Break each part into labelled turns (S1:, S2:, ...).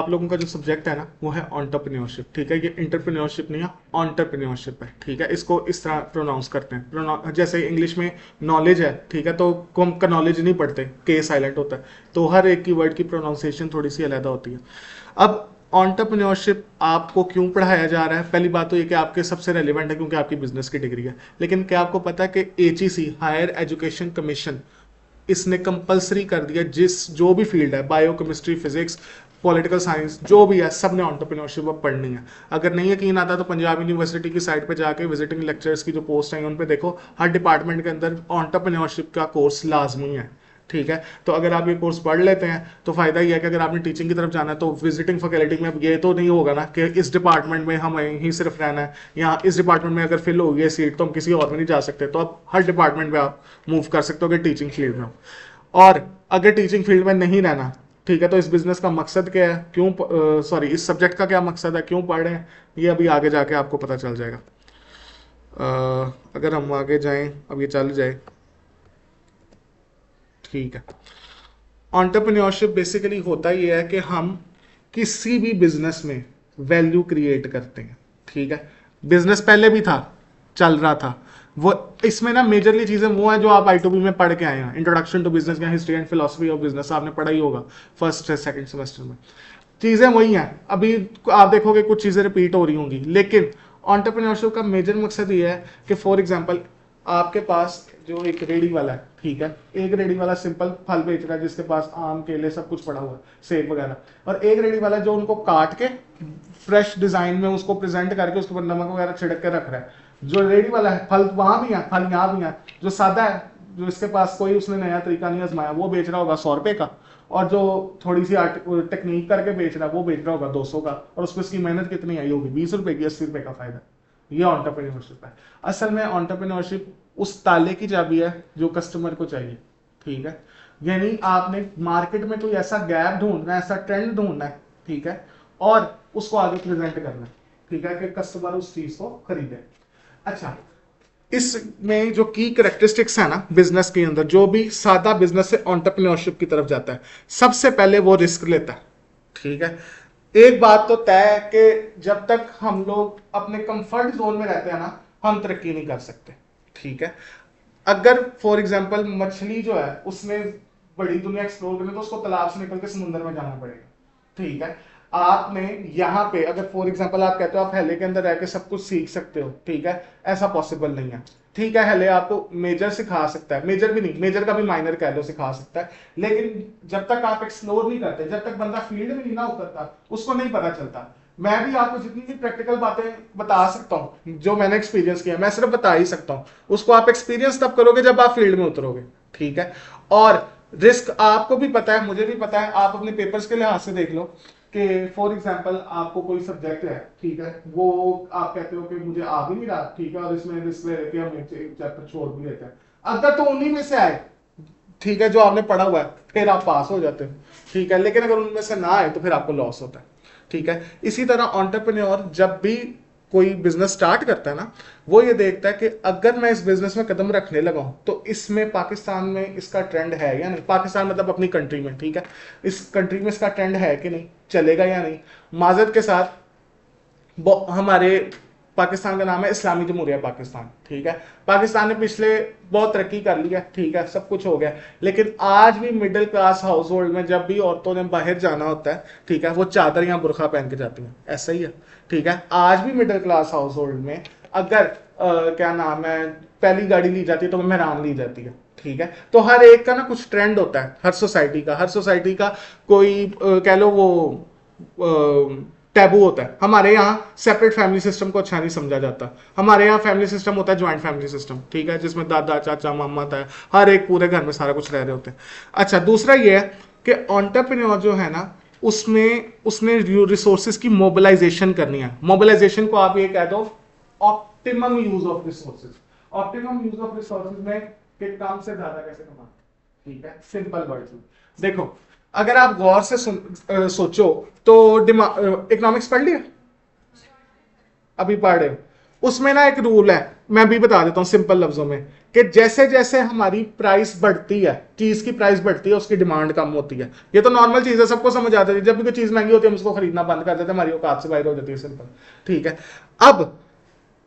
S1: आप लोगों का जो सब्जेक्ट है ना वो है एंटरप्रेन्योरशिप। ठीक है, ये एंटरप्रेन्योरशिप नहीं है, एंटरप्रेन्योरशिप है। ठीक है, इसको इस तरह प्रोनाउंस करते हैं। जैसे इंग्लिश में नॉलेज है, ठीक है, तो कम का नॉलेज नहीं पढ़ते, के साइलेंट होता है। तो हर एक की वर्ड की प्रोनाउंसिएशन थोड़ी सी अलग होती है। अब एंटरप्रेन्योरशिप आपको क्यों पढ़ाया जा रहा है? पहली बात तो ये कि आपके सबसे रेलिवेंट है क्योंकि आपकी बिजनेस की डिग्री है। लेकिन क्या आपको पता है कि एचईसी, हायर एजुकेशन कमीशन, इसने कंपलसरी कर दिया जिस जो भी फील्ड है, bio chemistry, physics, political science, जो भी है, सब ने एंटरप्रेन्योरशिप अब पढ़नी है। अगर नहीं यकीन आता तो पंजाब यूनिवर्सिटी की साइट पे जाके विजिटिंग लेक्चरर्स की जो पोस्ट है उन पे देखो, हर डिपार्टमेंट के अंदर एंटरप्रेन्योरशिप का कोर्स लाजमी है। ठीक है, तो अगर आप ये कोर्स पढ़ लेते हैं तो फायदा ये है कि अगर आपने टीचिंग की तरफ जाना है तो विजिटिंग फैकल्टी में अब ये तो नहीं होगा ना कि इस डिपार्टमेंट में हमें ही सिर्फ रहना है, या इस डिपार्टमेंट में अगर फिल हो गई है सीट तो हम किसी और में नहीं जा सकते। तो अब हर डिपार्टमेंट में आप मूव कर सकते हो अगर टीचिंग फील्ड में हो। और अगर टीचिंग फील्ड में नहीं रहना, ठीक है, तो इस बिजनेस का मकसद क्या है, क्यों, सॉरी, इस सब्जेक्ट का क्या मकसद है, क्यों पढ़ रहे हैं, ये अभी आगे जाके आपको पता चल जाएगा। अगर हम आगे जाएं, अब ये चल जाए, ठीक है। एंटरप्रेन्योरशिप बेसिकली होता ये है कि हम किसी भी बिजनेस में वैल्यू क्रिएट करते हैं। ठीक है, बिजनेस पहले भी था, चल रहा था वो। इसमें ना मेजरली चीजें वो हैं जो आप आई में पढ़ के आए हैं, इंट्रोडक्शन टू बिजनेस या history and philosophy of business आपने पढ़ा ही होगा फर्स्ट सेकंड सेमेस्टर में। चीजें वही हैं, अभी आप देखोगे कुछ चीजें रिपीट हो रही होंगी, लेकिन एंटरप्रेन्योरशिप का मेजर मकसद ये है कि फॉर एग्जांपल आपके पास जो एक रेडी वाला है, ठीक है, एक रेडी वाला सिंपल फल बेच रहा है जिसके पास आम केले सब कुछ पड़ा हुआ है, सेब वगैरह, और एक रेडी वाला जो उनको काट के फ्रेश डिजाइन में उसको प्रेजेंट करके उसके ऊपर नमक वगैरह छिड़क के रख रहा है। जो रेडी वाला है, फल वहां भी है, फल यहाँ भी है, जो सादा है, जो इसके पास कोई उसने नया तरीका नहीं आजमाया, वो बेच रहा होगा 100 रुपए का, और जो थोड़ी सी टेक्निक करके बेच रहा है वो बेच रहा होगा 200 का, और उसमें उसकी मेहनत कितनी आई होगी, 20 रुपए की, 80 रुपए का फायदा। ये एंटरप्रेन्योरशिप है। असल में एंटरप्रेन्योरशिप उस ताले की चाबी है जो कस्टमर को चाहिए। ठीक है, यानी आपने मार्केट में कोई ऐसा गैप ढूंढना है, ऐसा ट्रेंड ढूंढना है, ठीक है, और उसको आगे प्रेजेंट करना है, ठीक है, कि कस्टमर उस चीज को खरीदे। अच्छा, इसमें जो की करेक्टरिस्टिक्स है ना बिजनेस के अंदर, जो भी सादा बिजनेस से एंटरप्रेन्योरशिप की तरफ जाता है, सबसे पहले वो रिस्क लेता है। ठीक है, एक बात तो तय है कि जब तक हम लोग अपने कंफर्ट जोन में रहते हैं ना, हम तरक्की नहीं कर सकते। ठीक है, अगर फॉर एग्जांपल मछली जो है उसने बड़ी दुनिया एक्सप्लोर करनी तो उसको तालाब से निकल के समुद्र में जाना पड़ेगा। ठीक है, आपने यहाँ पे अगर फॉर एग्जांपल आप कहते हो आप हेले के अंदर रह के सब कुछ सीख सकते हो, ठीक है, ऐसा पॉसिबल नहीं है। ठीक है, हेले आपको मेजर सिखा सकता है, मेजर भी नहीं, मेजर का भी माइनर कह लो सिखा सकता है, लेकिन जब तक आप एक्सप्लोर नहीं करते, जब तक बंदा फील्ड में नहीं ना उतरता, उसको नहीं पता चलता। मैं भी आपको जितनी भी प्रैक्टिकल बातें बता सकता हूँ जो मैंने एक्सपीरियंस किया, मैं सिर्फ बता ही सकता हूँ, उसको आप एक्सपीरियंस तब करोगे जब आप फील्ड में उतरोगे। ठीक है, और रिस्क आपको भी पता है, मुझे भी पता है, आप अपने पेपर्स के लिहाज से देख लो कि फॉर एग्जांपल आपको कोई सब्जेक्ट है, ठीक है, वो आप कहते हो कि मुझे आ भी नहीं रहा, ठीक है, और इसमें रिस्क ले लेके हम एक चैप्टर छोड़ भी देते हैं, अगर तो उन्हीं में से आए, ठीक है, जो आपने पढ़ा हुआ है, फिर आप पास हो जाते हो। ठीक है, लेकिन अगर उनमें से ना आए तो फिर आपको लॉस होता है। ठीक है, इसी तरह एंटरप्रेन्योर जब भी कोई बिजनेस स्टार्ट करता है ना, वो ये देखता है कि अगर मैं इस बिजनेस में कदम रखने लगा हूं तो इसमें पाकिस्तान में इसका ट्रेंड है या नहीं, पाकिस्तान मतलब अपनी कंट्री में, ठीक है, इस कंट्री में इसका ट्रेंड है कि नहीं, चलेगा या नहीं। माजरत के साथ हमारे पाकिस्तान का नाम है इस्लामी जमहूरिया पाकिस्तान। ठीक है, पाकिस्तान ने पिछले बहुत तरक्की कर लिया, ठीक है, सब कुछ हो गया, लेकिन आज भी मिडिल क्लास हाउस होल्ड में जब भी औरतों ने बाहर जाना होता है, ठीक है, वो चादर या बुरखा पहन के जाती हैं, ऐसा ही है। ठीक है, आज भी मिडिल क्लास हाउस होल्ड में अगर क्या नाम है, पहली गाड़ी ली जाती है तो मेहरान ली जाती है। ठीक है, तो हर एक का ना कुछ ट्रेंड होता है, हर सोसाइटी का कोई कह लो वो टैबू होता है। हमारे यहाँ सेपरेट फैमिली सिस्टम को अच्छा नहीं समझा जाता, हमारे यहाँ फैमिली सिस्टम होता है ज्वाइंट फैमिली सिस्टम, ठीक है, जिसमें दादा चाचा मामा था, हर एक पूरे घर में सारा कुछ रह रहे होते हैं। अच्छा, दूसरा ये है कि एंटरप्रेन्योर जो है ना, उसमें उसने रिसोर्सेज की मोबिलाइजेशन करनी है। मोबिलाइजेशन को आप ये कह दो optimum use of resources. Optimum use of resources में कि काम से ज्यादा कैसे कमाना, ठीक है, सिंपल वर्ड्स में देखो, अगर आप गौर से सोचो तो इकोनॉमिक्स पढ़ लिया, अभी पढ़ रहे हो, उसमें ना एक रूल है, मैं भी बता देता हूं सिंपल लफ्जों में, कि जैसे जैसे हमारी प्राइस बढ़ती है, चीज की प्राइस बढ़ती है, उसकी डिमांड कम होती है। ये तो नॉर्मल चीज है, सबको समझ आती है। जब भी कोई चीज महंगी होती है हम उसको खरीदना बंद कर देते हैं, हमारी औकात से बाहर हो जाती है, सिंपल। ठीक है। अब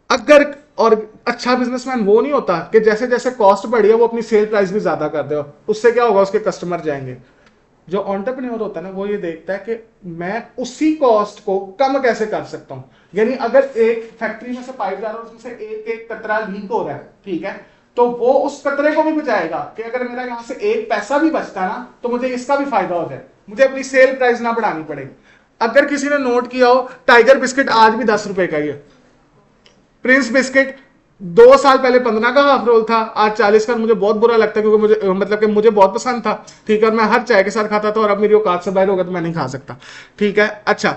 S1: अगर, और अच्छा बिजनेसमैन वो नहीं होता कि जैसे जैसे कॉस्ट बढ़ी है वो अपनी सेल प्राइस भी ज्यादा कर दे, उससे क्या होगा, उसके कस्टमर जाएंगे। जो एंटरप्रेन्योर होता है ना, वो ये देखता है कि मैं उसी कॉस्ट को कम कैसे कर सकता हूं। यानी अगर एक फैक्ट्री में से पाइप जा रहा है, उसमें से एक एक कतरा लीक हो रहा है, ठीक है, तो वो उस कतरे को भी बचाएगा कि अगर मेरा यहां से एक पैसा भी बचता ना तो मुझे इसका भी फायदा हो जाए, मुझे अपनी सेल प्राइस ना बढ़ानी पड़ेगी। अगर किसी ने नोट किया हो, टाइगर बिस्किट आज भी 10 रुपए का ही है। प्रिंस बिस्किट 2 साल पहले 15 का हाफ रोल था, आज 40 का। मुझे बहुत बुरा लगता है क्योंकि मुझे मतलब कि मुझे बहुत पसंद था, ठीक है, और मैं हर चाय के साथ खाता था, और अब मेरी औकात से बाहर होगा तो मैं नहीं खा सकता। ठीक है। अच्छा,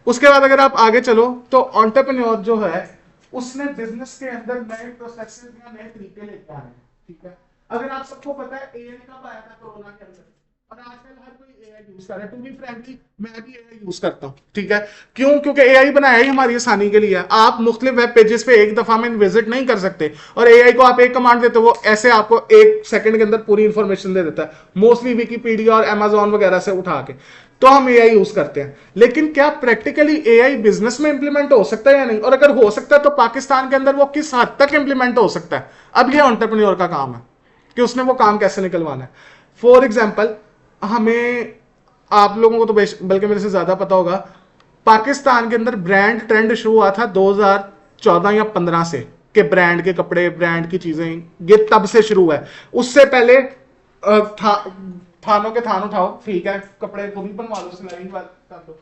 S1: उसके बाद अगर आप आगे चलो तो एंटरप्रेन्योर जो है उसने बिजनेस के अंदर नए प्रोसेसेस या नए तरीके लेके आने हैं। ठीक है। अगर आप सबको पता है एआई कब आया था, कोरोना के अंदर, और आजकल हर कोई एआई यूज कर रहा है। टू बी फ्रैंकली मैं भी एआई यूज करता हूं। ठीक है। क्यों? क्योंकि एआई बनाया ही हमारी आसानी के लिए। आप मुख्तलिफ वेब पेजेस पे एक दफा में विजिट नहीं कर सकते, और एआई को आप एक कमांड देते हो वो ऐसे आपको 1 सेकंड के अंदर पूरी इंफॉर्मेशन दे देता है, मोस्टली विकीपीडिया और अमेजोन वगैरह से उठा के। तो हम एआई यूज करते हैं, लेकिन क्या प्रैक्टिकली एआई बिजनेस में इंप्लीमेंट हो सकता है या नहीं, और अगर हो सकता है तो पाकिस्तान के अंदर वो किस हद तक इंप्लीमेंट हो सकता है? अब ये एंटरप्रेन्योर का काम है कि उसने वो काम कैसे निकलवाना है। फॉर एग्जाम्पल, हमें, आप लोगों को तो बल्कि मेरे से ज्यादा पता होगा, पाकिस्तान के अंदर ब्रांड ट्रेंड शुरू हुआ था 2014 या 15 से, कि ब्रांड के कपड़े, ब्रांड की चीजें, ये तब से शुरू हुआ है। उससे पहले थानों के थान उठाओ, ठीक है, कपड़े को भी बनवा लो, सिलाई कर दो।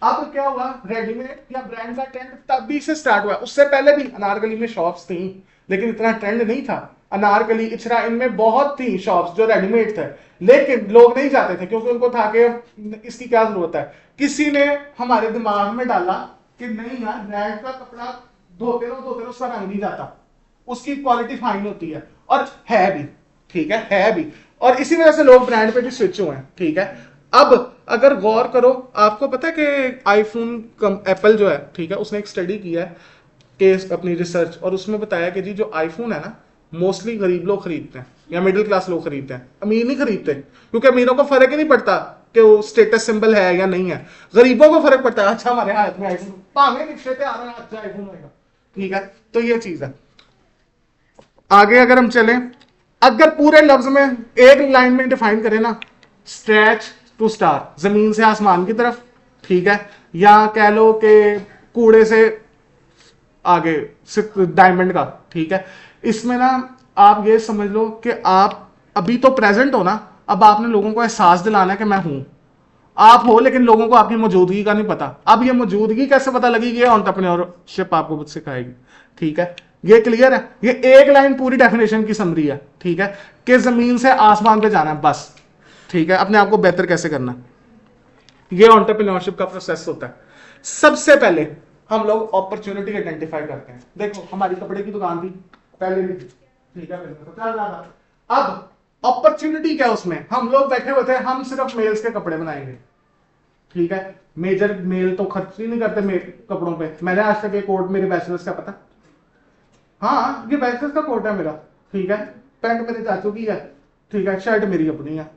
S1: अब क्या हुआ, रेडीमेड या ब्रांड का ट्रेंड तभी से स्टार्ट हुआ। उससे पहले भी अनारकली में शॉप्स थी, लेकिन इतना ट्रेंड नहीं था। अनारकली, इचरा, इनमें बहुत थी शॉप्स जो रेडीमेड थे, लेकिन लोग नहीं जाते थे क्योंकि उनको था कि इसकी क्या जरूरत है। किसी ने हमारे दिमाग में डाला कि नहीं यार, ब्रांड का कपड़ा धोते रहो उसका रंग नहीं जाता, उसकी क्वालिटी फाइन होती है, और है भी, ठीक है भी। और इसी वजह से लोग ब्रांड पे भी स्विच हुए हैं। ठीक है। अब अगर गौर करो, आपको पता है कि आईफोन, एप्पल जो है, ठीक है, उसने एक स्टडी किया है केस अपनी रिसर्च, और उसमें बताया कि जी जो आईफोन है ना, मोस्टली गरीब लोग खरीदते हैं या मिडिल क्लास लोग खरीदते हैं, अमीर नहीं खरीदते, क्योंकि अमीरों को फर्क ही नहीं पड़ता कि वो स्टेटस सिंबल है या नहीं है। गरीबों को फर्क पड़ता है, अच्छा हमारे हाथ में आईफोन, भावे रिक्शे पे आ रहा है, अच्छा आईफोन होगा। ठीक है। तो ये चीज है। आगे अगर हम चलें, अगर पूरे लफ्ज में एक लाइन में डिफाइन करें ना, स्ट्रेच टू स्टार, जमीन से आसमान की तरफ, ठीक है, या कह लो कि कूड़े से आगे डायमंड का। ठीक है। इसमें ना आप ये समझ लो कि आप अभी तो प्रेजेंट हो ना, अब आपने लोगों को एहसास दिलाना है कि मैं हूं। आप हो लेकिन लोगों को आपकी मौजूदगी का नहीं पता। अब ये मौजूदगी कैसे पता लगेगी, ये एंटरप्रेन्योरशिप आपको सिखाएगी। ठीक है। ये क्लियर है? ये एक लाइन पूरी डेफिनेशन की समरी है। ठीक है, कि जमीन से आसमान पे जाना है बस। ठीक है। अपने आप को बेहतर कैसे करना, ये एंटरप्रेन्योरशिप का प्रोसेस होता है। सबसे पहले हम लोग अपॉर्चुनिटी आइडेंटिफाई करते हैं। देखो, हमारी कपड़े की दुकान थी पहले भी, ठीक है, तो चल रहा था। अब अपॉर्चुनिटी क्या, उसमें हम लोग बैठे हुए थे, हम सिर्फ मेल्स के कपड़े बनाएंगे। ठीक है। मेजर मेल तो खर्च ही नहीं करते कपड़ों पे। मैंने आज तक एक कोट, मेरे बैचलर्स का पता, हाँ ये बैचलर्स का कोट है मेरा। ठीक है। पैंट मेरे चाचू की है, ठीक है, शर्ट मेरी अपनी है।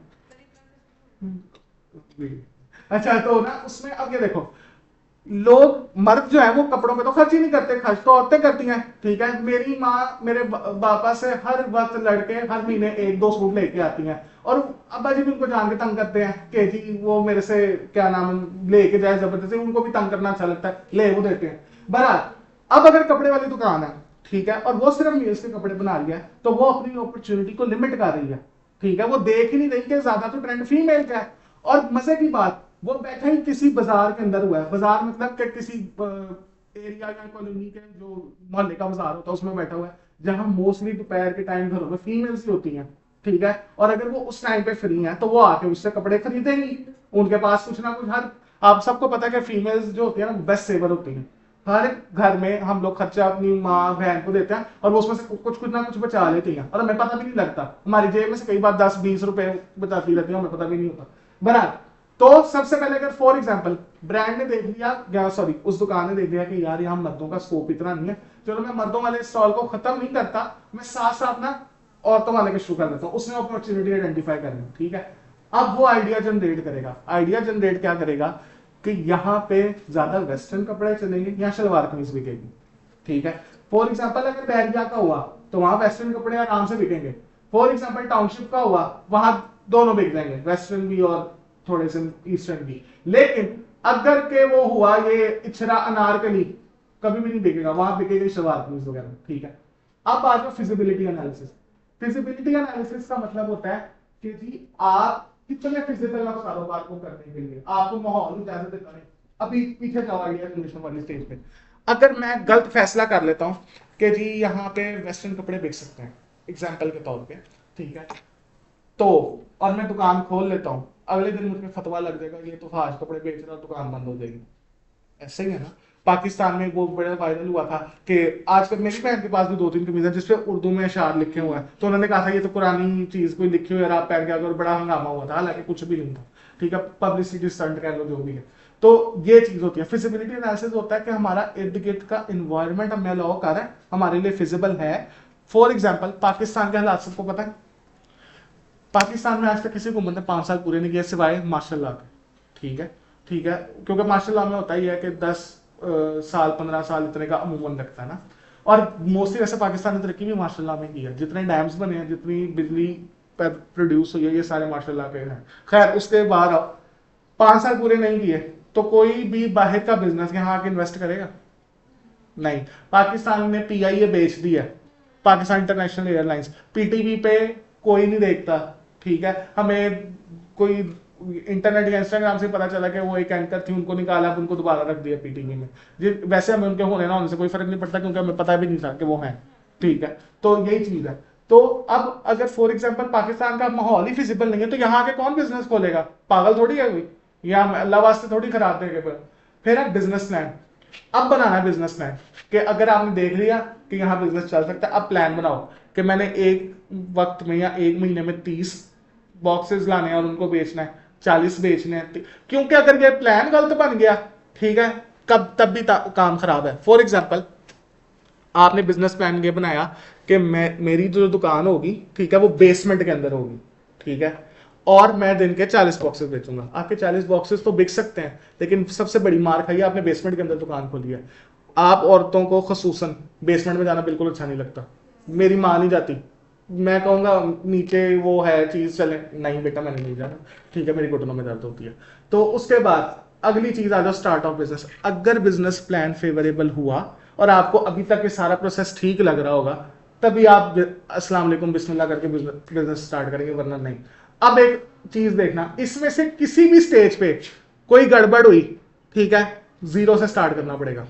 S1: अच्छा, तो ना उसमें अब ये देखो, लोग, मर्द जो है वो कपड़ों पे तो खर्च ही नहीं करते, खर्च तो औरतें करती हैं। ठीक है। मेरी माँ मेरे पापा से हर वक्त लड़के हर महीने 1-2 सूट लेके आती हैं, और अब्बा जी भी उनको जान के तंग करते हैं कि जी वो मेरे से क्या नाम लेके जाए जबरदस्ती, उनको भी तंग करना अच्छा लगता है, ले वो देते हैं। बहरहाल, अब अगर कपड़े वाली दुकान है, ठीक है, और वो सिर्फ मेल्स के कपड़े बना रही है, तो वो अपनी अपॉर्चुनिटी को लिमिट कर रही है। ठीक है। वो देख ही नहीं रही कि ज्यादा तो ट्रेंड फीमेल का है। और मजे की बात, वो बैठा ही किसी बाजार के अंदर हुआ है। बाजार मतलब कि किसी एरिया या कॉलोनी के जो मोहल्ले का बाजार होता है उसमें बैठा हुआ है, जहां मोस्टली दोपहर के टाइम घरों में फीमेल्स ही होती हैं। ठीक है। और अगर वो उस टाइम पे फ्री हैं तो वो आके उससे कपड़े खरीदेंगी। उनके पास कुछ ना कुछ, हर, आप सबको पता है कि फीमेल्स जो होती है ना बेस्ट सेवर होती हैं। हर घर में हम लोग खर्चा अपनी माँ बहन को देते हैं, और वो उसमें से कुछ कुछ ना कुछ बचा लेती हैं, और हमें पता भी नहीं लगता। हमारी जेब में से कई बार 10-20 रुपए बचाती रहती है, हमें पता भी नहीं होता। बहरहाल, तो सबसे पहले अगर फॉर एग्जांपल ब्रांड ने देख लिया, सॉरी उस दुकान ने देख लिया कि यार यहाँ मर्दों का स्कोप इतना नहीं है, चलो मैं मर्दों वाले स्टॉल को खत्म नहीं करता, मैं साथ साथ ना औरतों वाले को शुरू कर देता हूँ, उसने अपॉर्चुनिटी आइडेंटिफाई करनी, ठीक है। अब वो आइडिया जनरेट करेगा, आइडिया जनरेट क्या करेगा कि यहाँ पे ज्यादा वेस्टर्न कपड़े चलेंगे, यहाँ शलवार कमीज बिकेगी, ठीक है। फॉर एग्जाम्पल अगर बैरिया का हुआ तो वहां वेस्टर्न कपड़े आराम से बिकेंगे। फॉर एग्जाम्पल टाउनशिप का हुआ, वहां दोनों बिक जाएंगे, वेस्टर्न भी और थोड़े से ईस्टर्न भी। लेकिन अगर के वो हुआ ये इचरा अनारकली, कभी भी नहीं बिकेगा, वहां बिकेगी शलवार कमीज वगैरह, ठीक है। अब आ जाओ फिजिबिलिटी एनालिसिस। फिजिबिलिटी एनालिसिस का मतलब होता है कि जी आप कितने फिजिबल आप कारोबार को करने के लिए, आपको माहौल इजाजत करें। अभी पीछे जाओ आइडिया जनरेशन वाली स्टेज पे, अगर मैं गलत फैसला कर लेता हूं कि जी यहाँ पे वेस्टर्न कपड़े बिक सकते हैं एग्जाम्पल के तौर पे, ठीक है, तो और मैं दुकान खोल लेता हूँ, अगले दिन मुझे फतवा लग जाएगा ये तो फाज कपड़े बेच रहा, दुकान बंद हो जाएगी। ऐसे ही है ना। पाकिस्तान में वो बड़ा वायरल हुआ था कि आजकल मेरी बहन के पास भी 2-3 कमीज है जिसपे उर्दू में अशार लिखे हुए हैं, तो उन्होंने कहा था ये तो पुरानी चीज कोई लिखी हुई है, आप पहन के आगे, और बड़ा हंगामा हुआ था, हालांकि कुछ भी नहीं था, ठीक है, पब्लिसिटी स्टंट कह लो जो भी है। तो ये चीज होती है फिजिबिलिटी एनालिसिस, होता है कि हमारा इर्द गिर्द का इन्वायरमेंट हमें अलाउ कर रहा है, हमारे लिए फिजिबल है। फॉर एग्जाम्पल पाकिस्तान के हालात सबको पता है, पाकिस्तान में आज तक किसी को उम्र ने 5 साल पूरे नहीं किए सिवाय मार्शल लॉ के, ठीक है, ठीक है, क्योंकि मार्शल लॉ में होता ही है कि 10 साल 15 साल इतने का अमूमन रखता है ना। और मोस्टली वैसे पाकिस्तान ने तरक्की भी मार्शल लॉ में की है, जितने डैम्स बने हैं, जितनी बिजली प्रोड्यूस हुई है, ये सारे मार्शल लॉ के हैं। खैर उसके बाद 5 साल पूरे नहीं किए तो कोई भी बाहर का बिजनेस यहाँ आके इन्वेस्ट करेगा नहीं। पाकिस्तान ने पीआईए बेच दी है, पाकिस्तान इंटरनेशनल एयरलाइंस, पीटीवी पे कोई नहीं देखता, ठीक है। हमें कोई इंटरनेट या इंस्टाग्राम से पता चला कि वो एक एंकर थी, उनको निकाला, उनको दोबारा रख दिया पीटीवी में। जी वैसे हमें उनके होने ना उनसे कोई फर्क नहीं पड़ता, क्योंकि हमें पता भी नहीं था कि वो हैं, ठीक है। तो यही चीज है। तो अब अगर फॉर एग्जाम्पल पाकिस्तान का माहौल ही फिजिबल नहीं है तो यहाँ आके कौन बिजनेस खोलेगा, पागल थोड़ी है कोई, या अल्लाह वास्ते थोड़ी खराब देंगे। फिर है बिजनेस प्लान। अब बनाना बिजनेस प्लान कि अगर आपने देख लिया कि यहाँ बिजनेस चल सकता है, अब प्लान बनाओ कि मैंने एक वक्त में या एक महीने में 30 बॉक्सेस लाने हैं और उनको बेचना है, 40 बेचने हैं, क्योंकि अगर ये प्लान गलत बन गया, ठीक है, कब तब भी काम खराब है। फॉर एग्जाम्पल आपने बिजनेस प्लान ये बनाया कि मेरी जो दुकान होगी, ठीक है, वो बेसमेंट के अंदर होगी, ठीक है, और मैं दिन के 40 बॉक्सेस बेचूंगा। आपके 40 बॉक्सेस तो बिक सकते हैं, लेकिन सबसे बड़ी मार खाई आपने बेसमेंट के अंदर दुकान खोली है। आप औरतों को खसूसन बेसमेंट में जाना बिल्कुल अच्छा नहीं लगता, मेरी माँ नहीं जाती, मैं कहूंगा नीचे वो है चीज चले, नहीं बेटा मैंने नहीं जाना, ठीक है, मेरी घुटनों में दर्द होती है। तो उसके बाद अगली चीज आ जाओ स्टार्ट ऑफ बिजनेस। अगर बिजनेस प्लान फेवरेबल हुआ और आपको अभी तक ये सारा प्रोसेस ठीक लग रहा होगा, तभी आप अस्सलाम वालेकुम बिस्मिल्लाह करके बिजनेस स्टार्ट करेंगे, वरना नहीं। अब एक चीज देखना, इसमें से किसी भी स्टेज पे कोई गड़बड़ हुई, ठीक है, जीरो से स्टार्ट करना पड़ेगा,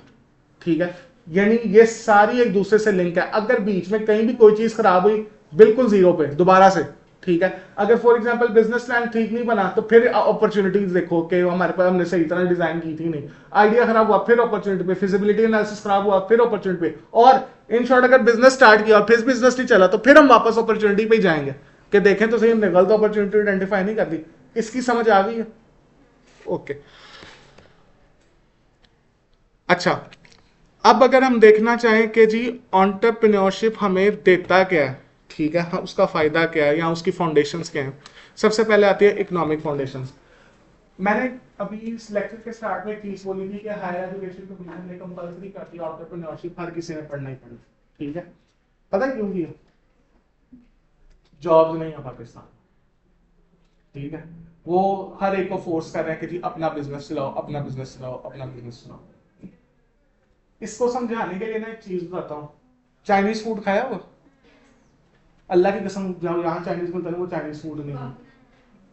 S1: ठीक है, यानी ये सारी एक दूसरे से लिंक है। अगर बीच में कहीं भी कोई चीज खराब हुई, बिल्कुल जीरो पे दोबारा से, ठीक है। अगर फॉर एग्जांपल बिजनेस प्लान ठीक नहीं बना तो फिर अपॉर्चुनिटीज देखो कि हमारे पास हमने सही तरह डिजाइन की थी नहीं, आइडिया खराब हुआ फिर अपॉर्चुनिटी पे, फिजिबिलिटी एनालिसिस खराब हुआ फिर अपॉर्चुनिटी पे, और इन शॉर्ट अगर बिजनेस स्टार्ट किया और फिर बिजनेस नहीं चला तो फिर हम वापस अपॉर्चुनिटी पे जाएंगे कि देखें तो सही हमने गलत अपॉर्चुनिटी आइडेंटिफाई नहीं कर दी। इसकी समझ आ गई है? ओके। अच्छा, अब अगर हम देखना चाहें कि जी एंटरप्रेन्योरशिप हमें देता क्या है, ठीक है, हाँ, उसका फायदा क्या है या उसकी फाउंडेशंस क्या हैं। सबसे पहले आती है इकोनॉमिक फाउंडेशंस। मैंने अभी इस लेक्चर के स्टार्ट में एक चीज बोली थी कि हायर एजुकेशन कमीशन ने कंपलसरी कर दिया एंटरप्रेन्योरशिप, हर किसी ने पढ़ना ही पड़ना, ठीक है। पता क्यों किया? जॉब नहीं है पाकिस्तान, ठीक है, वो हर एक को फोर्स कर रहे हैं कि जी अपना बिजनेस चलाओ, अपना बिजनेस चलाओ, अपना बिजनेस चलाओ। इसको समझाने के लिए ना एक चीज बताता हूँ, चाइनीज फूड खाया हुआ? अल्लाह की कसम यहाँ चाइनीज मिलता है, वो चाइनीज फूड नहीं है।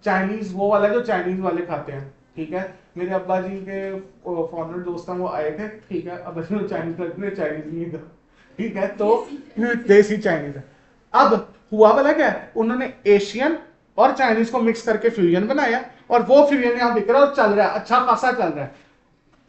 S1: चाइनीज वो वाला जो चाइनीज वाले खाते हैं, ठीक है, मेरे अब्बा जी के फॉरनर दोस्त हैं, वो आए थे, ठीक है, अब चाइनीज चाइनीज नहीं है, ठीक है, तो देसी चाइनीज है। अब हुआ वाला क्या है, उन्होंने एशियन और चाइनीज को मिक्स करके फ्यूजन बनाया, और वो फ्यूजन यहाँ बिक रहा है और चल रहा है, अच्छा खासा चल रहा है।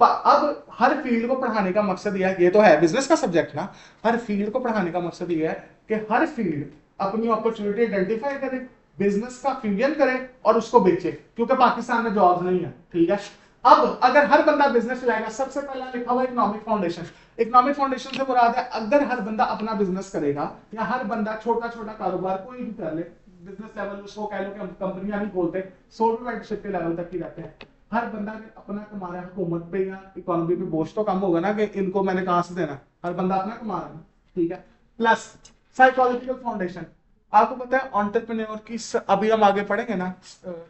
S1: अब हर फील्ड को पढ़ाने का मकसद यह है, ये तो है बिजनेस का सब्जेक्ट ना, हर फील्ड को पढ़ाने का मकसद यह है कि हर फील्ड अपनी अपॉर्चुनिटी आइडेंटिफाई करे बिजनेस का फ्यूजन करे और उसको बेचे, क्योंकि पाकिस्तान में जॉब्स नहीं है, ठीक है। अब अगर हर बंदा बिजनेस चलाएगा, सबसे पहला लिखा हुआ इकोनॉमिक फाउंडेशन। इकोनॉमिक फाउंडेशन से मुराद है अगर हर बंदा अपना बिजनेस करेगा या हर बंदा छोटा छोटा कारोबार कोई भी कर ले, बिजनेस लेवल उसको कह लो कि हम कंपनियां नहीं खोलते, सोल प्रोप्राइटरशिप के लेवल तक ही रहते हैं, हर बंदा अगर अपना कमा रहा है, हुकूमत पे या इकोनॉमी पे बोझ तो कम होगा ना कि इनको मैंने कहां से देना, हर बंदा अपना कमा रहा है, ठीक है। प्लस साइकोलॉजिकल फाउंडेशन, आपको पता है एंटरप्रेन्योर की अभी हम आगे पढ़ेंगे ना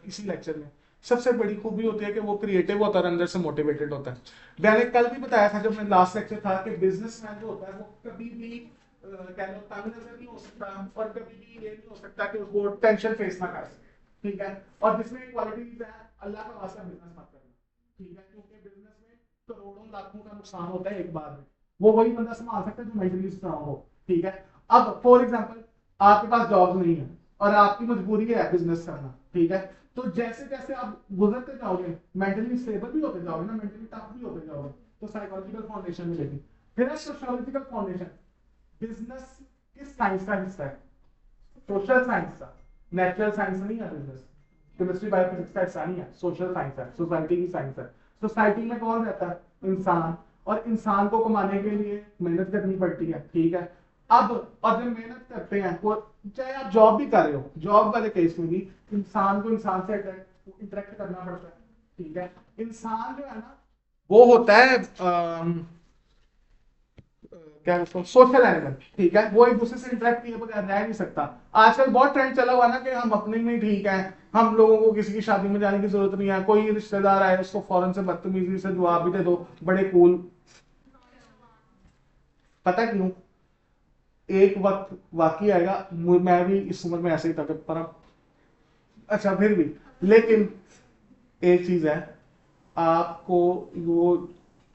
S1: इसी लेक्चर में, सबसे बड़ी खूबी होती है कि वो क्रिएटिव होता है, अंदर से मोटिवेटेड होता है। मैंने कल भी बताया था जब मैं लास्ट लेक्चर था कि बिजनेसमैन जो होता है वो कभी भी कह लो तंग नजर नहीं हो सकता और कभी भी ये नहीं हो सकता कि उसको टेंशन फेस ना कर सके, ठीक है। और जिसमें क्वालिटीज है, अल्लाह का वास्ता बिजनेस मत करना, ठीक है, क्योंकि बिजनेस में करोड़ों लाखों का नुकसान होता है एक बार में, वो वही बंदा संभाल सकता है जो मेंटली स्ट्रांग हो, ठीक है। अब फॉर एग्जांपल आपके पास जॉब नहीं है और आपकी मजबूरी है बिजनेस करना, ठीक है, तो जैसे जैसे आप गुजरते जाओगे मेंटली स्टेबल भी होते जाओगे ना, मेंटली टफ भी होते जाओगे, तो साइकोलॉजिकल फाउंडेशन मिलेगी। फिर है सोशियोलॉजिकल फाउंडेशन, बिजनेस किस साइंस का हिस्सा है, सोशल साइंस का, नेचुरल साइंस नहीं है बिजनेस, केमिस्ट्री बायोफिजिक्स का हिस्सा नहीं है, सोशल साइंस है, सोसाइटी की साइंस है। सोसाइटी में कौन रहता है, इंसान, और इंसान को कमाने के लिए मेहनत करनी पड़ती है, ठीक है। अब और जब मेहनत करते हैं वो, चाहे आप जॉब भी कर रहे हो, जॉब वाले केस में भी इंसान को इंसान से इंटरेक्ट करना पड़ता है, ठीक है। इंसान जो है ना वो होता है क्या उसको सोशल एनिमल, ठीक है, वो एक दूसरे से इंटरेक्ट किए बगैर रह नहीं सकता। आजकल बहुत ट्रेंड चला हुआ ना कि हम अपने में ठीक है, हम लोगों को किसी की शादी में जाने की जरूरत नहीं है, कोई रिश्तेदार आए उसको फौरन से बदतमीजी से जवाब भी दे दो, बड़े कूल। पता क्यों, एक वक्त वाकई आएगा, मैं भी इस उम्र में ऐसे ही था पर अच्छा फिर भी, लेकिन एक चीज है, आपको वो